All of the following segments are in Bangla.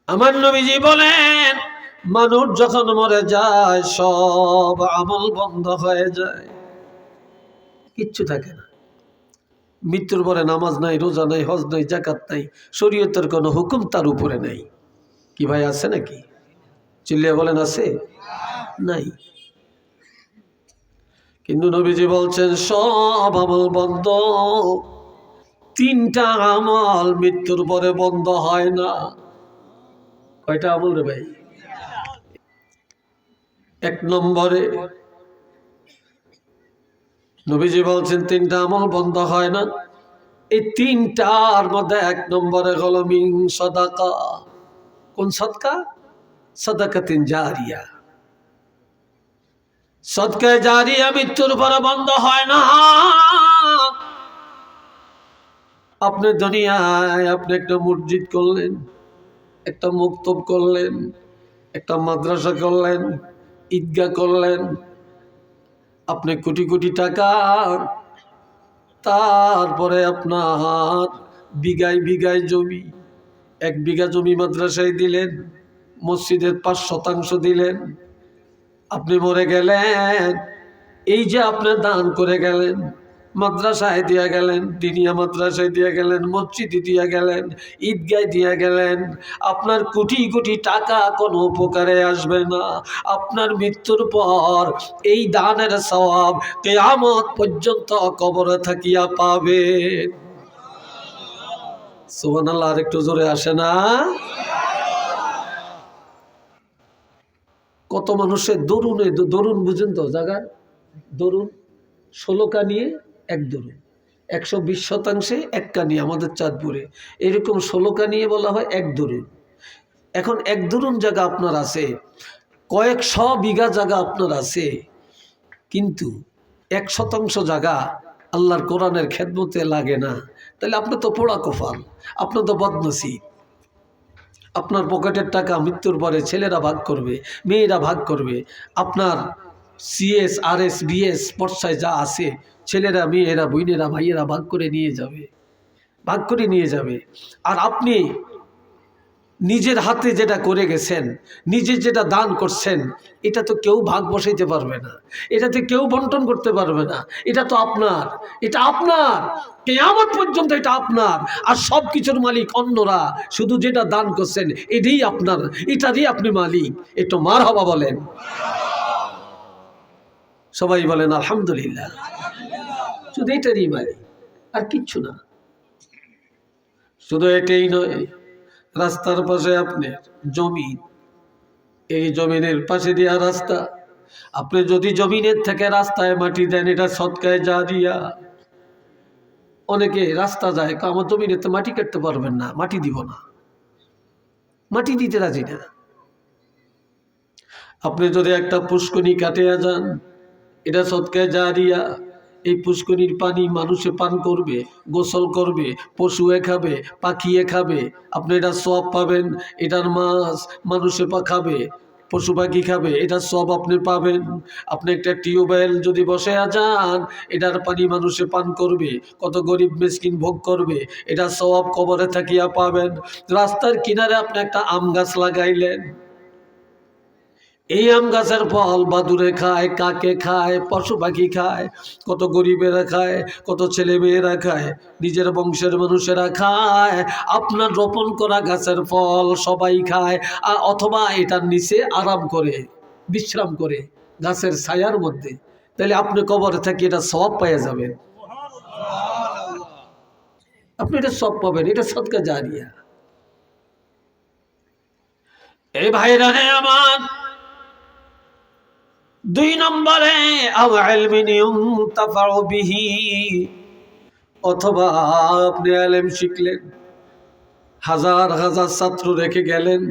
আমার নবীজি বলেন, মানুষ যখন মরে যায় সব আমল বন্ধ হয়ে যায়, কিচ্ছু থাকে না। মৃত্যুর পরে নামাজ নাই, রোজা নাই, হজ নাই, যাকাত নাই, শরীয়তের কোনো হুকুম তার উপরে নাই। কি ভাই আছে নাকি? চিল্লিয়ে বলেন আছে? নাই। কিন্তু নবীজি বলছেন সব আমল বন্ধ, তিনটা আমল মৃত্যুর পরে বন্ধ হয় না। কয়টা আমল রে ভাই? এক নম্বরে নবীজি বলছেন তিনটা আমল বন্ধ হয় না। এই তিনটার মধ্যে এক নম্বরে হলো মিন সাদাকা। কোন সদকা? সাদাকাতিন জারিয়া। সদকায়ে জারিয়া মৃত্যুর পরে বন্ধ হয় না। আপনি দুনিয়ায় আপনি একটা মসজিদ করলেন, একটা মক্তব করলেন, একটা মাদ্রাসা করলেন, ঈদগাহ করলেন, আপনি কোটি কোটি টাকা, তারপরে আপনার বিঘায় বিঘায় জমি, 1 বিঘা জমি মাদ্রাসায় দিলেন, মসজিদের 5% দিলেন, আপনি মরে গেলেন। এই যে আপনি দান করে গেলেন, মাদ্রাসায় দিয়া গেলেন, দিনিয়া মাদ্রাসায় দিয়া গেলেন, মসজিদে দিয়া গেলেন, ঈদগায় দিয়া গেলেন, আপনার কোটি কোটি টাকা কোনো উপকারে আসবে না। আপনার মৃত্যুর পর এই দানের সওয়াব কিয়ামত পর্যন্ত কবরে থাকিয়া পাবেন। সুবহানাল্লাহ, আর একটু জোরে আসে না? কত মানুষের দরুনে, দরুন বুঝেন তো জায়গা? দরুন 16 কানিয়ে 1 দরুন, 120% 1 কানি আমাদের চাঁদপুরে এরকম 16 কানিয়ে বলা হয় 1 দরুন। এখন 1 দরুন জায়গা আপনার আছে, কয়েকশ বিঘা জায়গা আপনার আছে, কিন্তু 1% জায়গা আল্লাহর কোরআনের খেদমতে লাগে না। তাহলে আপনার তো পোড়া কপাল, আপনার তো বদনসিব। আপনার পকেটের টাকা মৃত্যুর পরে ছেলেরা ভাগ করবে, মেয়েরা ভাগ করবে, আপনার সিএস আরএস বিএস পর্যায়ে যা আছে ছেলেরা মেয়েরা বোনেরা ভাইয়েরা ভাগ করে নিয়ে যাবে, ভাগ করে নিয়ে যাবে। আর আপনি নিজের হাতে যেটা করে গেছেন, নিজে যেটা দান করছেন, এটা তো কেউ ভাগ বসাইতে পারবে না, এটাতে কেউ বন্টন করতে পারবে না। এটা তো আপনার, এটা আপনার, কিয়ামত পর্যন্ত এটা আপনার। আর সব কিছুর মালিক অন্যরা, শুধু যেটা দান করছেন এটাই আপনার, এটারই আপনি মালিক। একটু মারহাবা বলেন, সবাই বলেন আলহামদুলিল্লাহ। শুধু এটারই মালিক, আর কিচ্ছু না। শুধু এটাই নয়, রাস্তার পাশে আপনার জমি, এই জমিনের পাশে দেওয়া রাস্তা, আপনি যদি জমিনের থেকে রাস্তায় মাটি দেন, এটা সদকায়ে জারিয়া। অনেকে রাস্তা যায়, আমার জমিনের তো মাটি কাটতে পারবেন না, মাটি দিব না, মাটি দিতে রাজি না। আপনি যদি একটা পুষ্করণী কাটিয়া যান, এটা সদকায়ে জারিয়া। এই পুষ্করণীর পানি মানুষে পান করবে, গোসল করবে, পশুয়ে খাবে, পাখিয়ে খাবে, আপনি এটা সওয়াব পাবেন। এটার মাছ মানুষে খাবে, পশু পাখি খাবে, এটা সব আপনি পাবেন। আপনি একটা টিউবওয়েল যদি বসে যান, এটার পানি মানুষে পান করবে, কত গরিব মিসকিন ভোগ করবে, এটা সওয়াব কবরে থাকিয়া পাবেন। রাস্তার কিনারে আপনি একটা আম গাছ লাগাইলেন, এই আম গাছের ফল বাদুড়ে খায়, কাকে খায়, পশু পাখি খায়, কত গরিবেরা খায়, কত ছেলে মেয়েরা খায়, নিজের বংশের মানুষেরা খায়। আপনার রোপণ করা গাছের ফল সবাই খায়, অথবা এটার নিচে আরাম করে, বিশ্রাম করে গাছের ছায়ার মধ্যে। তাহলে আপনি কবরে থাকি এটা সওয়াব পাইয়া যাবেন, আপনি এটা সওয়াব পাবেন। এটা সদকা জারিয়া। এই ভাইরা রে আমার, 2 নম্বরে অথবা আপনি ইলম শিখলেন, হাজার হাজার ছাত্র রেখে গেলেন,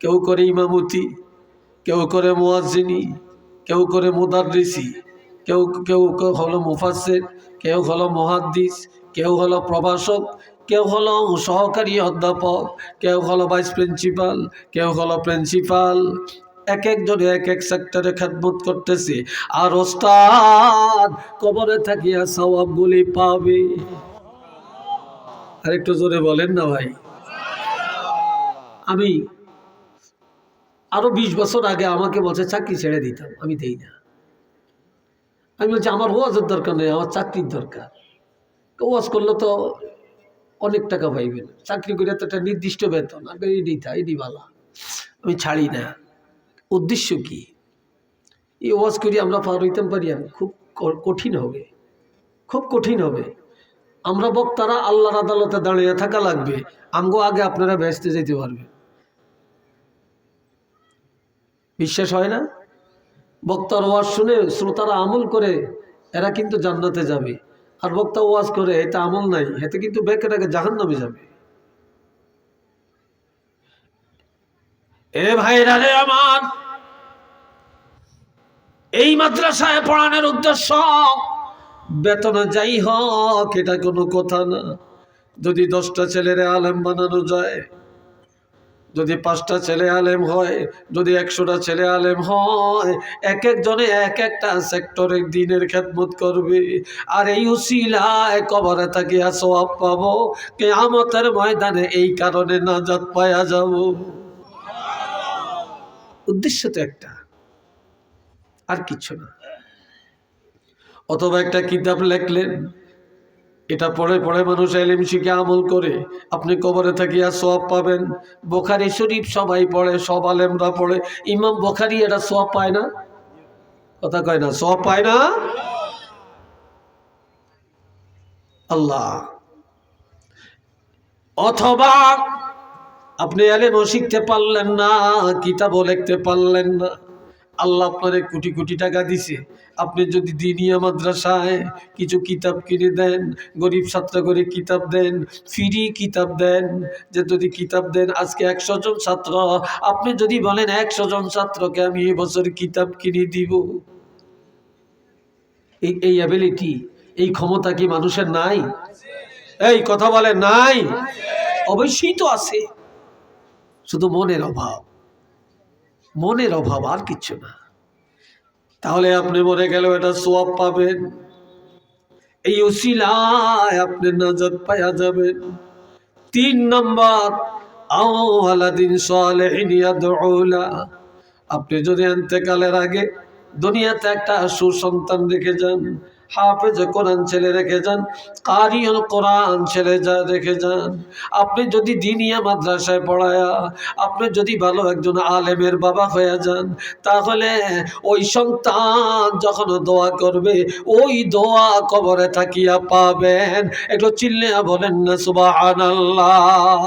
কেউ করে ইমামতি, কেউ করে মুয়াজ্জিনি, কেউ করে মুদাররিসি, কেউ কেউ হলো মুফাসসির, কেউ হলো মুহাদ্দিস, কেউ হলো প্রভাষক, কেউ হলো সহকারী অধ্যাপক, কেউ হলো ভাইস প্রিন্সিপাল, কেউ হলো প্রিন্সিপাল। এক একজনে এক এক সেক্টরে খেদমত করতেছে, আর ওস্তাদ কবরে থাকিয়া সওয়াবগুলি পাবে। আর একটু জোরে বলেন না ভাই। আমি আরো 20 বছর আগে আমাকে বলছে চাকরি ছেড়ে দিতাম, আমি দেই না। আমি বলছি আমার ওয়াজের দরকার নেই, আমার চাকরির দরকার। ওয়াজ করলে তো অনেক টাকা পাইবেন, চাকরি করে তো একটা নির্দিষ্ট বেতন, আগে এডি বালা, আমি ছাড়ি না। উদ্দেশ্য কি? এই ওয়াজ করি আমরা পার হইতাম পারি? খুব কঠিন হবে, খুব কঠিন হবে। আমরা বক্তারা আল্লাহর আদালতে দাঁড়িয়ে থাকা লাগবে, আমগো আগে আপনারা বেহেশতে যেতে পারবে। বিশ্বাস হয় না? বক্তার ওয়াজ শুনে শ্রোতারা আমল করে এরা কিন্তু জান্নাতে যাবে, আর বক্তা ওয়াজ করে এটা আমল নাই, এতে কিন্তু বেকেটাকে জাহান্নামে যাবে। এ ভাইরা রে আমার, এই মাদ্রাসায় পড়ানোর উদ্দেশ্য বেতন যাই হোক এটা কোনো কথা না। যদি 10টা ছেলেরে আলেম বানানো যায়, যদি 5টা ছেলে আলেম হয়, যদি 100টা ছেলে আলেম হয়, এক একজনে এক একটা সেক্টরে দ্বীনের খেদমত করবে, আর এই উসিলায় কবরে থাকিয়া সওয়াব পাবো, কিয়ামতের ময়দানে এই কারণে নাজাত পায়া যাব। উদ্দেশ্য তো একটা, আর কিছু না। অথবা একটা কিতাব লেখলেন, এটা পড়ে পড়ে মানুষ ইলম শিখে আমল করে, আপনি কবরে থাকিয়া সওয়াব পাবেন। বুখারী শরীফ সবাই পড়ে, সব আলেমরা পড়ে, ইমাম বুখারী এটা সওয়াব পায় না? কথা কয় না, সওয়াব পায় না? আল্লাহ। অথবা আপনি ইলমও শিখতে পারলেন না, কিতাবও লিখতে পারলেন না, আল্লাহ আপনারে কোটি কোটি টাকা দিছে, আপনি যদি দিনিয়া মাদ্রাসায় কিছু কিতাব কিনে দেন, গরিব ছাত্র করে কিতাব দেন, ফ্রি কিতাব দেন, যে যদি কিতাব দেন আজকে 100 জন ছাত্র, আপনি যদি বলেন 100 জন ছাত্রকে আমি এবছর কিতাব কিনে দিব, এই অ্যাবিলিটি, এই ক্ষমতা কি মানুষের নাই? এই কথা বলে নাই? অবশ্যই তো আছে, শুধু মনের অভাব, মনের অভাব, আর কিছু না। তাহলে আপনি মরে গেলেও এটা সওয়াব পাবেন, এই উসিলায় আপনি নাজাত পাওয়া যাবেন। 3 নম্বর, আওয়ালাদিন সালেহিন ইয়াদউলা, আপনি যদি ইন্তেকালের আগে দুনিয়াতে একটা সুসন্তান রেখে যান, হাফেজ কোরআন ছেলে রেখে যান, কারিউল কোরআন ছেলে রেখে যান, আপনি যদি দিনিয়া মাদ্রাসায় পড়ায়া আপনি যদি ভালো একজন আলেমের বাবা হয়ে যান, তাহলে ওই সন্তান যখন দোয়া করবে, ওই দোয়া কবরে থাকিয়া পাবেন। একটু চিল্লিয়া বলেন না সুবহানাল্লাহ।